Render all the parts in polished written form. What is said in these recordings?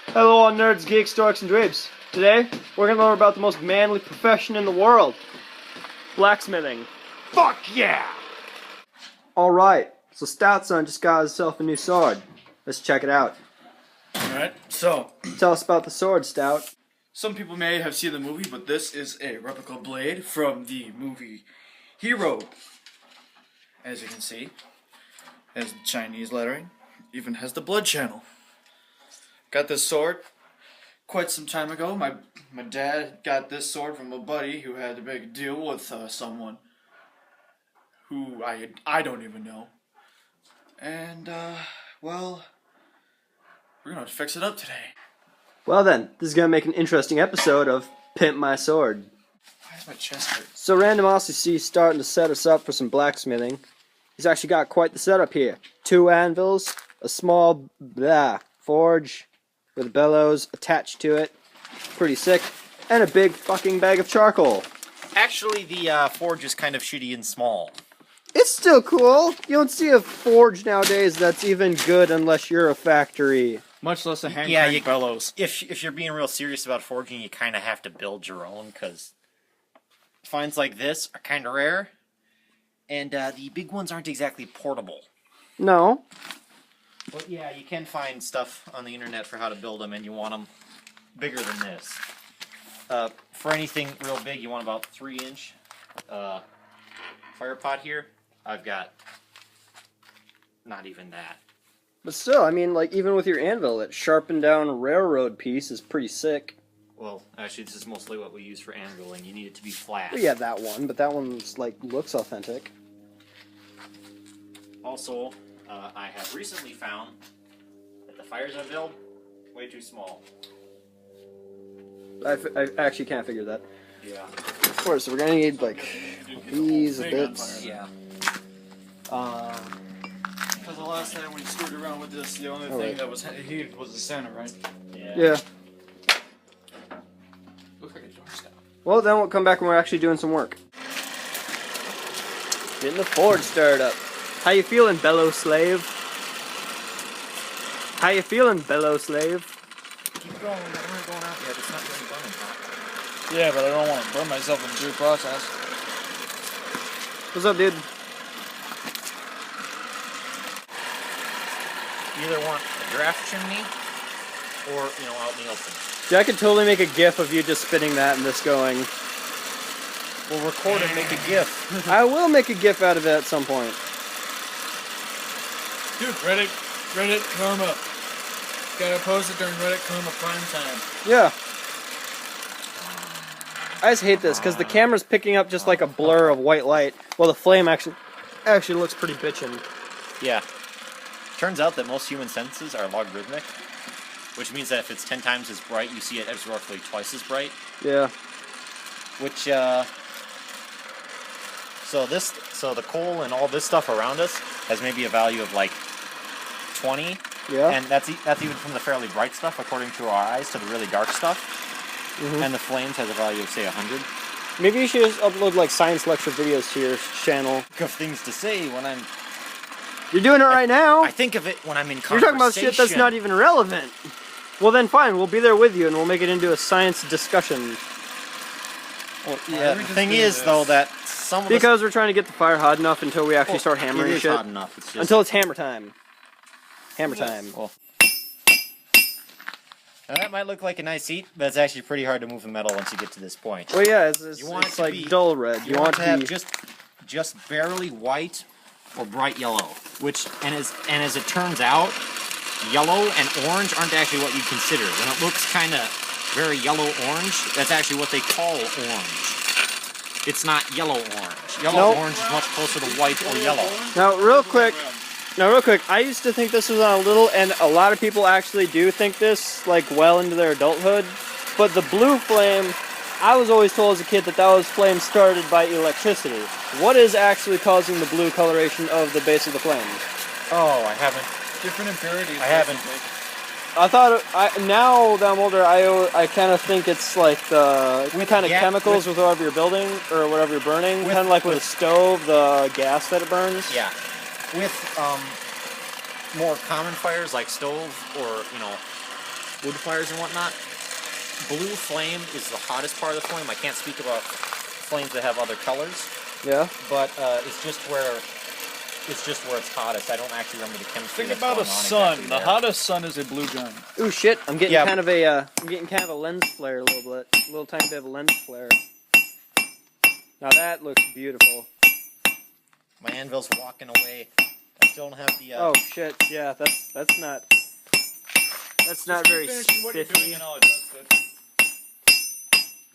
Hello all nerds, geeks, dorks, and dweebs. Today, we're going to learn about the most manly profession in the world. Blacksmithing. Fuck yeah! Alright, so Stoutson just got himself a new sword. Let's check it out. Alright, so, Tell us about the sword, Stout. some people may have seen the movie, but this is a replica blade from the movie Hero. As you can see, has Chinese lettering, even has the blood channel. Got this sword quite some time ago. My dad got this sword from a buddy who had a big deal with someone who I don't even know. And, well, we're gonna fix it up today. Well then, this is going to make an interesting episode of Pimp My Sword. Why is my chest hurt? So Random also sees starting to set us up for some blacksmithing. He's actually got quite the setup here. 2 anvils, a small forge with bellows attached to it. Pretty sick. And a big fucking bag of charcoal. Actually, the forge is kind of shitty and small. It's still cool. You don't see a forge nowadays that's even good unless you're a factory. Much less a hand Yeah, crank bellows. If you're being real serious about forging, you kind of have to build your own, because finds like this are kind of rare, and the big ones aren't exactly portable. No. But yeah, you can find stuff on the internet for how to build them, and you want them bigger than this. For anything real big, you want about 3-inch fire pot here. I've got not even that. But still, I mean, like, even with your anvil, that sharpened down railroad piece is pretty sick. Well, actually, this is mostly what we use for anviling. You need it to be flat. Well, yeah, that one, but that one's, like, looks authentic. Also, I have recently found that the fires I build way too small. I actually can't figure that. Yeah. Of course, so we're gonna need, like, these bits. Yeah. Because the last time we screwed around with this, the only thing that was heated was the center, right? Yeah. Looks like a doorstep. Well, then we'll come back when we're actually doing some work. Getting the forge stirred up. How you feeling, bellow slave? How you feeling, bellow slave? Keep going. We're not going out yet. It's not really burning hot. Yeah, but I don't want to burn myself in the due process. What's up, dude? You either want a draft chimney or, out in the open. Dude, I could totally make a gif of you just spinning that and this going. We'll record and make a GIF. I will make a gif out of it at some point. Dude, Reddit Karma. Gotta post it during Reddit Karma prime time. Yeah. I just hate this, because the camera's picking up just like a blur of white light, while the flame actually looks pretty bitchin'. Yeah. Turns out that most human senses are logarithmic, which means that if it's 10 times as bright, you see it as roughly twice as bright. Yeah. Which, so the coal and all this stuff around us has maybe a value of like 20. Yeah. And that's even from the fairly bright stuff, according to our eyes, to the really dark stuff. Mm-hmm. And the flames has a value of, say, 100. Maybe you should just upload like science lecture videos to your channel. Of things to say when I'm... You're doing it right now. I think of it when I'm in conversation. You're talking about shit that's not even relevant. Well then fine, we'll be there with you and we'll make it into a science discussion. Well, yeah, the thing is, though, that some of Because we're trying to get the fire hot enough until we actually start hammering it is shit. hot enough. It's just... Until it's hammer time. Hammer time. Well, now that might look like a nice heat, but it's actually pretty hard to move the metal once you get to this point. Well yeah, You want it it's to like be- dull red. You want to have just barely white or bright yellow, and as it turns out, yellow and orange aren't actually what you'd consider. When it looks kind of very yellow-orange, that's actually what they call orange. It's not yellow-orange. Yellow-orange is much closer to white or yellow. Now real quick, I used to think this was on a little, and a lot of people actually do think this, like, well into their adulthood, but the blue flame, I was always told as a kid that was flame started by electricity. What is actually causing the blue coloration of the base of the flame? Oh, I haven't. Different impurities. I haven't. I thought, now that I'm older, I kind of think it's like the kind of chemicals with whatever you're building, or whatever you're burning, kind of like with a stove, the gas that it burns. Yeah. With more common fires like stove or, wood fires and whatnot. Blue flame is the hottest part of the flame. I can't speak about flames that have other colors, Yeah. but it's just where it's hottest. I don't actually remember the chemistry. Think that's about a going on sun. exactly The there. hottest sun is a blue giant. Ooh, shit! I'm getting Yeah. kind of a lens flare a little bit, a little tiny bit of a lens flare. Now that looks beautiful. My anvil's walking away. I still don't have the. Oh shit! Yeah, that's not very spiffy. and I'll adjust it.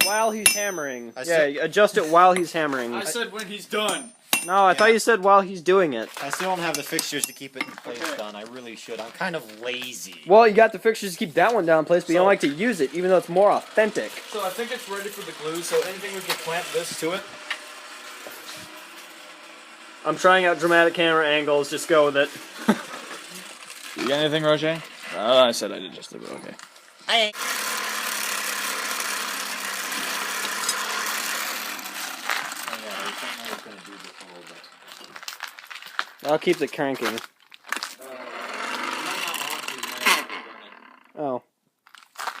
While he's hammering. I Yeah, adjust it while he's hammering. I said when he's done. No, I thought you said while he's doing it. I still don't have the fixtures to keep it in place done. I really should. I'm kind of lazy. Well, you got the fixtures to keep that one down in place, but you So- don't like to use it, even though it's more authentic. So I think it's ready for the glue, so anything we can clamp this to it. I'm trying out dramatic camera angles, just go with it. You got anything, Roger? I said I did just a bit, okay. I I'll keep it cranking. Oh.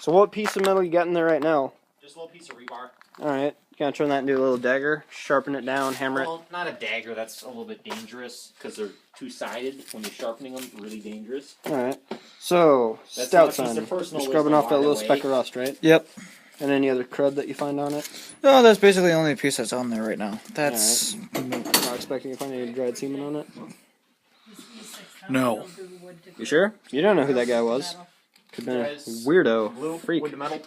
So what piece of metal you got in there right now? Just a little piece of rebar. Alright. You gonna turn that into a little dagger, sharpen it down, hammer it. Well, not a dagger. That's a little bit dangerous because they're two-sided. When you're sharpening them, really dangerous. Alright. So, That's stout not a piece son. of personal You're scrubbing wisdom, off by that the little way. speck of rust, right? Yep. And any other crud that you find on it? No, that's basically the only piece that's on there right now. That's... Not expecting to find any dried semen on it? No. You sure? You don't know who that guy was. Could have been a Guys, weirdo. Blue, Freak. wood to metal.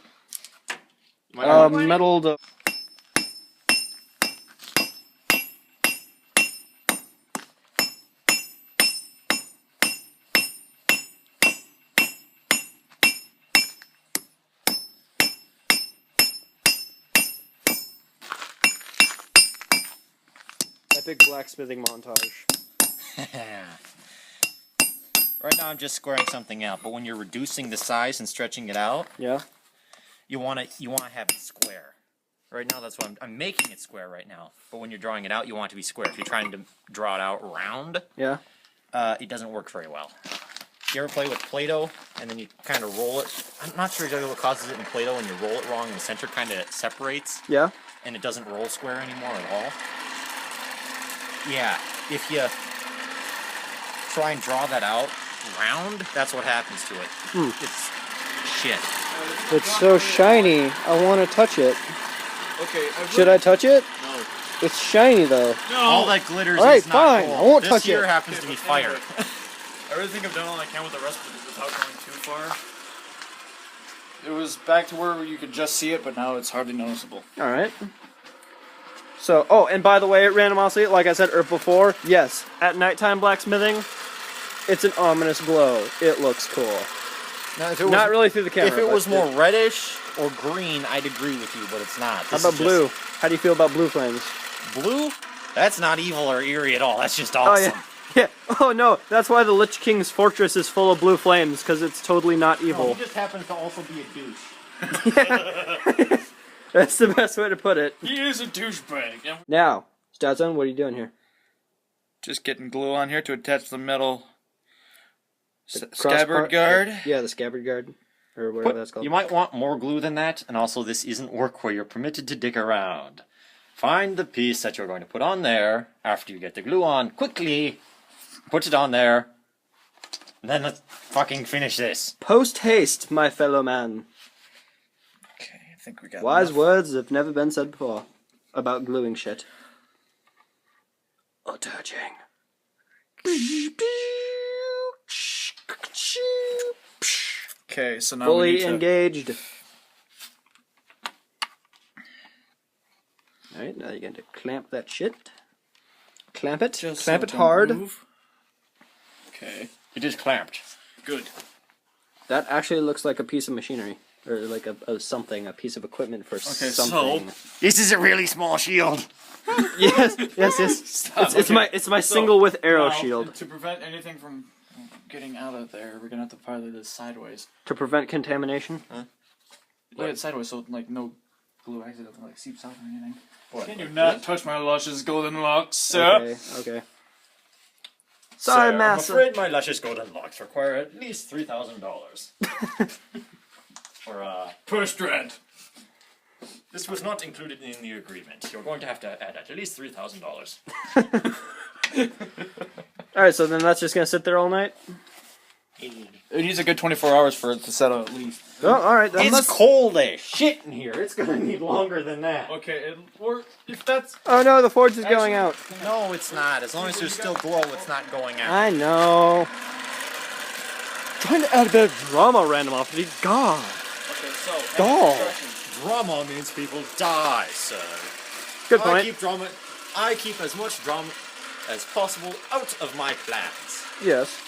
Metal to... Epic blacksmithing montage. Right now I'm just squaring something out, but when you're reducing the size and stretching it out, Yeah? you want to have it square. Right now that's what I'm making it square right now. But when you're drawing it out, you want it to be square. If you're trying to draw it out round, Yeah? it doesn't work very well. You ever play with Play-Doh and then you kind of roll it? I'm not sure exactly what causes it in Play-Doh when you roll it wrong and the center kind of separates Yeah? and it doesn't roll square anymore at all. Yeah, if you try and draw that out round, that's what happens to it. It's shit. It's so shiny. I want to touch it. Okay, Should I touch it? No. It's shiny though. All that glitters All right, is not fine, gold. I won't this touch here it. happens to be fire. I really think I've done all I can with the rest of it without going too far. It was back to where you could just see it, but now it's hardly noticeable. Alright. So, oh, and by the way, randomosity, like I said before, yes, at nighttime blacksmithing, it's an ominous glow. It looks cool. Now, if it was, Not really through the camera. if it but was more reddish or green, I'd agree with you, but it's not. How This about is blue? just- How do you feel about blue flames? Blue? That's not evil or eerie at all. That's just Oh, awesome. yeah. Yeah. Oh, no. That's why the Lich King's fortress is full of blue flames, because it's totally not No, evil. he just happens to also be a douche. That's the best way to put it. He is a douchebag. And Now, Statson, what are you doing here? just getting glue on here to attach the metal The scabbard part- guard. Yeah, the scabbard guard. Or whatever that's called. You might want more glue than that, and also this isn't work where you're permitted to dig around. Find the piece that you're going to put on there after you get the glue on quickly. Put it on there. And then let's fucking finish this. Post haste, my fellow man. Okay, I think we got Wise enough. words have never been said before about gluing shit. Attaching. Okay, so now we Fully need to... engaged. Alright, now you're going to clamp that shit. Clamp it. Just Clamp so it don't hard. move. Okay, It is clamped. good. That actually looks like a piece of machinery. Or like a something, a piece of equipment for something. This is a really small shield. Yes, yes, yes. Stop, It's my single with arrow Now, shield. To prevent anything from getting out of there, we're gonna have to pilot this sideways. To prevent contamination. Lay it sideways so like no glue accidentally like seeps out or anything. What, Can you like not this? touch my luscious golden locks, sir? Okay, okay. Sorry, Sir, master. I'm afraid my luscious golden locks require at least $3,000. Or Per strand. this was not included in the agreement. You're going to have to add at least $3,000. Alright, so then that's just gonna sit there all night? It needs a good 24 hours for it to settle at least. Oh, alright. Then It's let's... cold as shit in here. It's gonna need longer than that. Okay, or if that's... Oh no, the forge is going out. No, it's not. As long as there's still glow, it's not going out. I know. Trying to add a bit of drama, randomosity. God. Okay, so... Doll. Drama means people die, sir. Good point. I keep as much drama as possible out of my plans. Yes.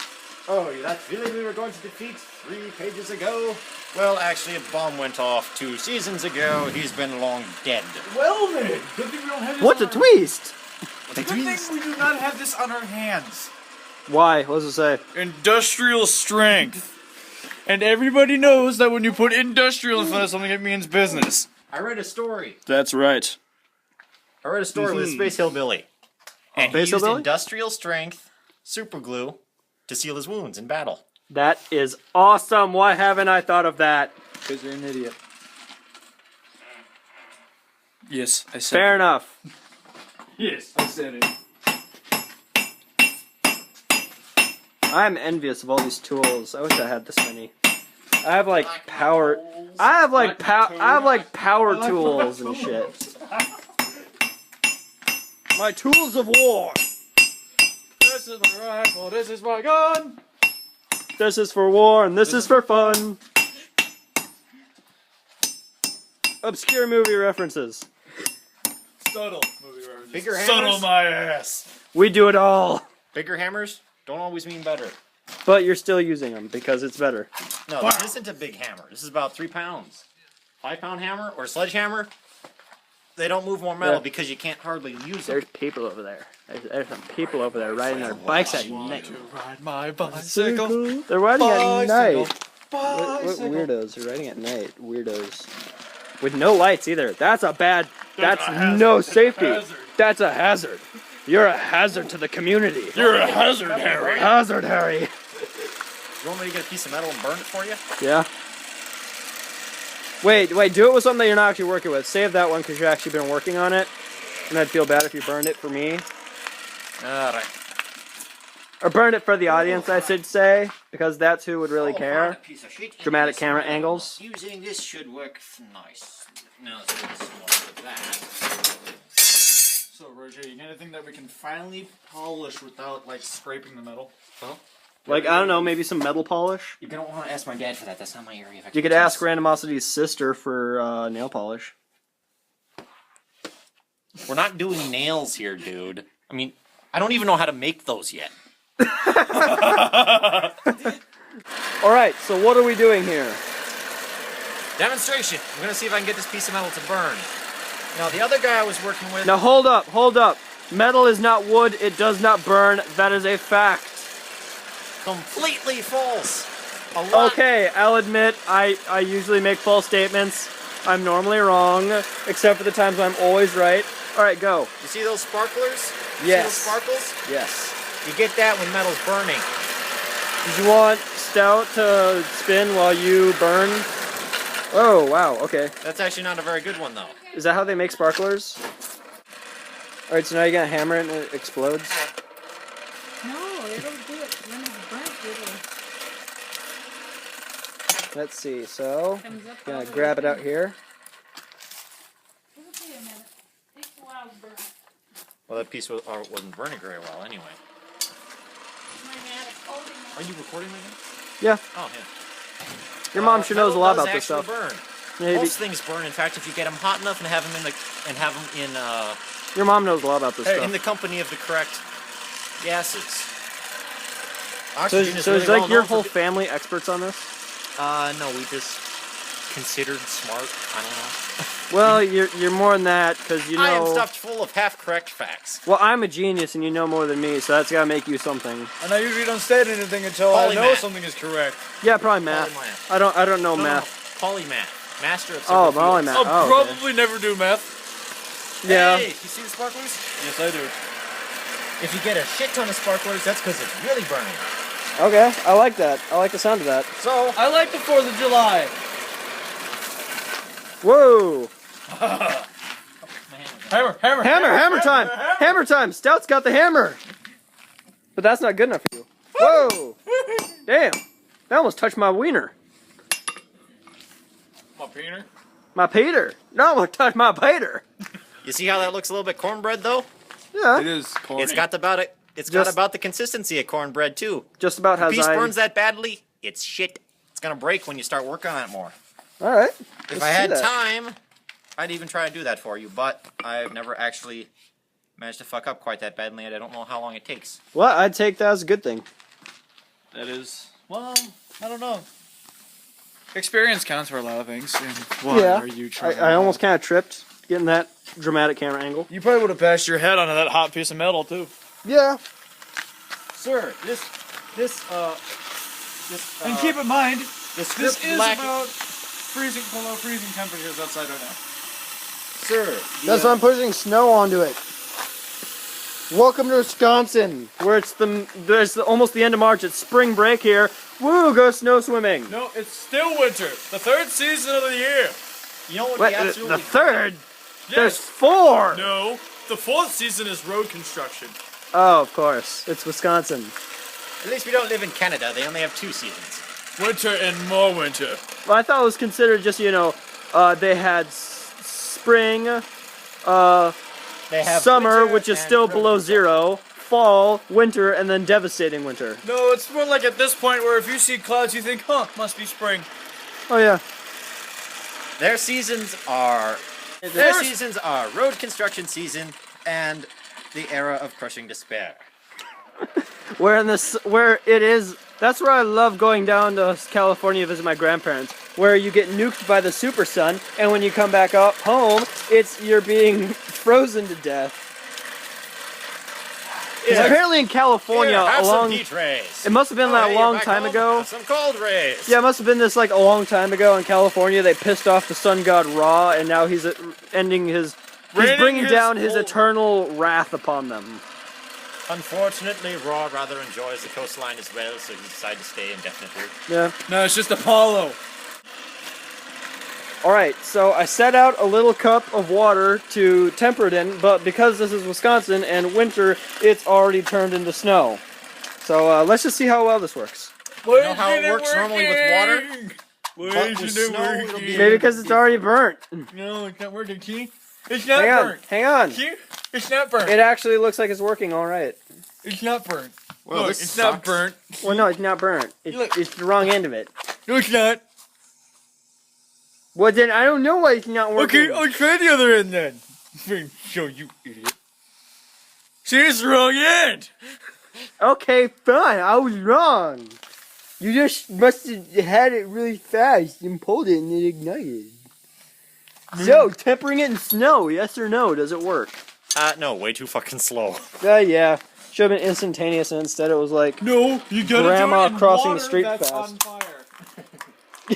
Oh, that villain we were going to defeat 3 pages ago? Well, actually, a bomb went off 2 seasons ago. He's been long dead. Well then, good thing we don't have this What's a twist? Good thing we do not have this on our hands. Why? What does it say? Industrial strength. And everybody knows that when you put industrial in front of something, it means business. I read a story. That's right. I read a story with a space hillbilly. And Space he used hillbilly? industrial strength super glue to seal his wounds in battle. That is awesome. Why haven't I thought of that? Because you're an idiot. Yes, I said Fair enough. Yes, I said it. I'm envious of all these tools. I wish I had this many. I have like power. I have like power tools and shit. My tools of war. This is my rifle, this is my gun. This is for war and this is for fun. Obscure movie references. Subtle movie references. Bigger hammers? Subtle my ass. We do it all. Bigger hammers don't always mean better. But you're still using them because it's better. No, this isn't a big hammer. This is about 3 pounds. 5-pound hammer or sledgehammer, they don't move more metal because you can't hardly use them. There's people over there. There's some people over there riding their bikes at night. To ride my bicycle. They're riding at Bicycle. night. What weirdos are riding at night? Weirdos. With no lights either. That's a bad... That's no safety. Hazard. That's a hazard. You're a hazard to the community. You're a hazard, Harry. Hazard, Harry. You want me to get a piece of metal and burn it for you? Yeah. Wait, do it with something that you're not actually working with. Save that one because you've actually been working on it. And I'd feel bad if you burned it for me. Alright. Or burned it for the audience, I should say. Because that's who would really care. Dramatic camera angles. Using this should work nice. No, it's a little small for that. So, Roger, you got anything that we can finally polish without, like, scraping the metal? Huh? Like, I don't know, maybe some metal polish? You don't want to ask my dad for that. That's not my area of expertise. You could ask Randomosity's sister for nail polish. We're not doing nails here, dude. I mean, I don't even know how to make those yet. Alright, so what are we doing here? Demonstration. I'm gonna see if I can get this piece of metal to burn. Now, the other guy I was working with... Now hold up. Metal is not wood, it does not burn, that is a fact. Completely false. A lot... Okay, I'll admit, I usually make false statements. I'm normally wrong, except for the times when I'm always right. Alright, go. You see those sparklers? Yes. See those sparkles? Yes. You get that when metal's burning. Did you want Stout to spin while you burn? Oh, wow, okay. That's actually not a very good one, though. Is that how they make sparklers? Alright, so now you gotta hammer it and it explodes? No, it'll do it when it's burnt. Let's see, so... Comes up Gonna all the grab it way out here. It'll take a minute. Takes a while to burn. Well, that piece wasn't burning very well, anyway. My man is holding it. Are you recording right now? Yeah, Oh, yeah. your mom sure knows a lot about this metal stuff. does actually burn. Maybe. Most things burn. In fact, if you get them hot enough and have them in Your mom knows a lot about this in stuff. the company of the correct gases. So, Oxygen is so really is like well your known whole for family experts on this? no, we just considered smart. I don't know. Well, you're more than that because you know. I am stuffed full of half-correct facts. Well, I'm a genius and you know more than me, so that's gotta make you something. And I usually don't say anything until I know Polymath. something is correct. Yeah, probably math. Polymath. I don't know No, math. Polymath. Master of Oh, several fields. polymath. I'll Oh, okay. probably never do math. Yeah. Hey, you see the sparklers? Yes, I do. If you get a shit ton of sparklers, that's because it's really burning. Okay, I like that. I like the sound of that. So, I like the 4th of July. Whoa! Hammer Time! Hammer time! Stout's got the hammer! But that's not good enough for you. Whoa! Damn! That almost touched my wiener. My Peter? My Peter! No, almost touched my Peter! You see how that looks a little bit cornbread though? Yeah. It is corny. It's got about it. It's got about the consistency of cornbread too. Just about has Piece burns that badly, it's shit. It's gonna break when you start working on it more. Alright. If I had time, I'd even try to do that for you, but I've never actually managed to fuck up quite that badly, and I don't know how long it takes. Well, I'd take that as a good thing. That is, well, I don't know. Experience counts for a lot of things. And why are you trying? I almost kind of tripped getting that dramatic camera angle. You probably would have bashed your head onto that hot piece of metal too. Yeah. Sir, and keep in mind, this is about below freezing temperatures outside right now. Sir, That's why I'm pushing snow onto it. Welcome to Wisconsin, where there's almost the end of March. It's spring break here. Woo, go snow swimming. No, it's still winter. The third season of the year. you know what? Wait, the third? There's 4. No, the fourth season is road construction. Oh, of course. It's Wisconsin. At least we don't live in Canada. They only have 2 seasons. Winter and more winter. Well, I thought it was considered just, they had spring, They have summer, winter which is and still road below construction. 0, fall, winter, and then devastating winter. No, it's more like at this point where if you see clouds, you think, huh, must be spring. Oh, yeah. Their seasons are road construction season and the era of crushing despair. Where it is, that's where I love going down to California to visit my grandparents, where you get nuked by the super sun, and when you come back up home, you're being frozen to death. 'Cause apparently in California, Here, have some heat rays. it must have been Oh, that hey, a long you're back time home? ago. Have some cold rays. Yeah, it must have been this like a long time ago in California. They pissed off the sun god Ra, and now he's he's bringing down his eternal wrath upon them. Unfortunately, Raw rather enjoys the coastline as well, so he decided to stay indefinitely. Yeah. No, it's just Apollo. Alright, so I set out a little cup of water to temper it in, but because this is Wisconsin and winter, it's already turned into snow. So let's just see how well this works. You know how it works normally with water? Why With isn't snow, it it'll be- working? Maybe because it's already burnt. No, it's not working, see? It's not burnt. Hang on. See? It's not burnt. It actually looks like it's working alright. It's not burnt. Well, Look, this it's sucks. not burnt. Well, no, it's not burnt. Look. It's the wrong end of it. No, it's not. Well, then I don't know why it's not working. Okay, I'll try the other end then. Show you, idiot. See, it's the wrong end. Okay, fine. I was wrong. You just must have had it really fast and pulled it and it ignited. So, tempering it in snow, yes or no? Does it work? No, way too fucking slow. Yeah. Should have been instantaneous, and instead it was like, No, you gotta Grandma do it in crossing the water street that's fast. on fire.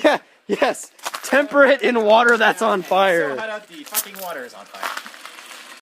yeah, yes. Temper it in water that's on So fire. hot out the fucking water is on fire.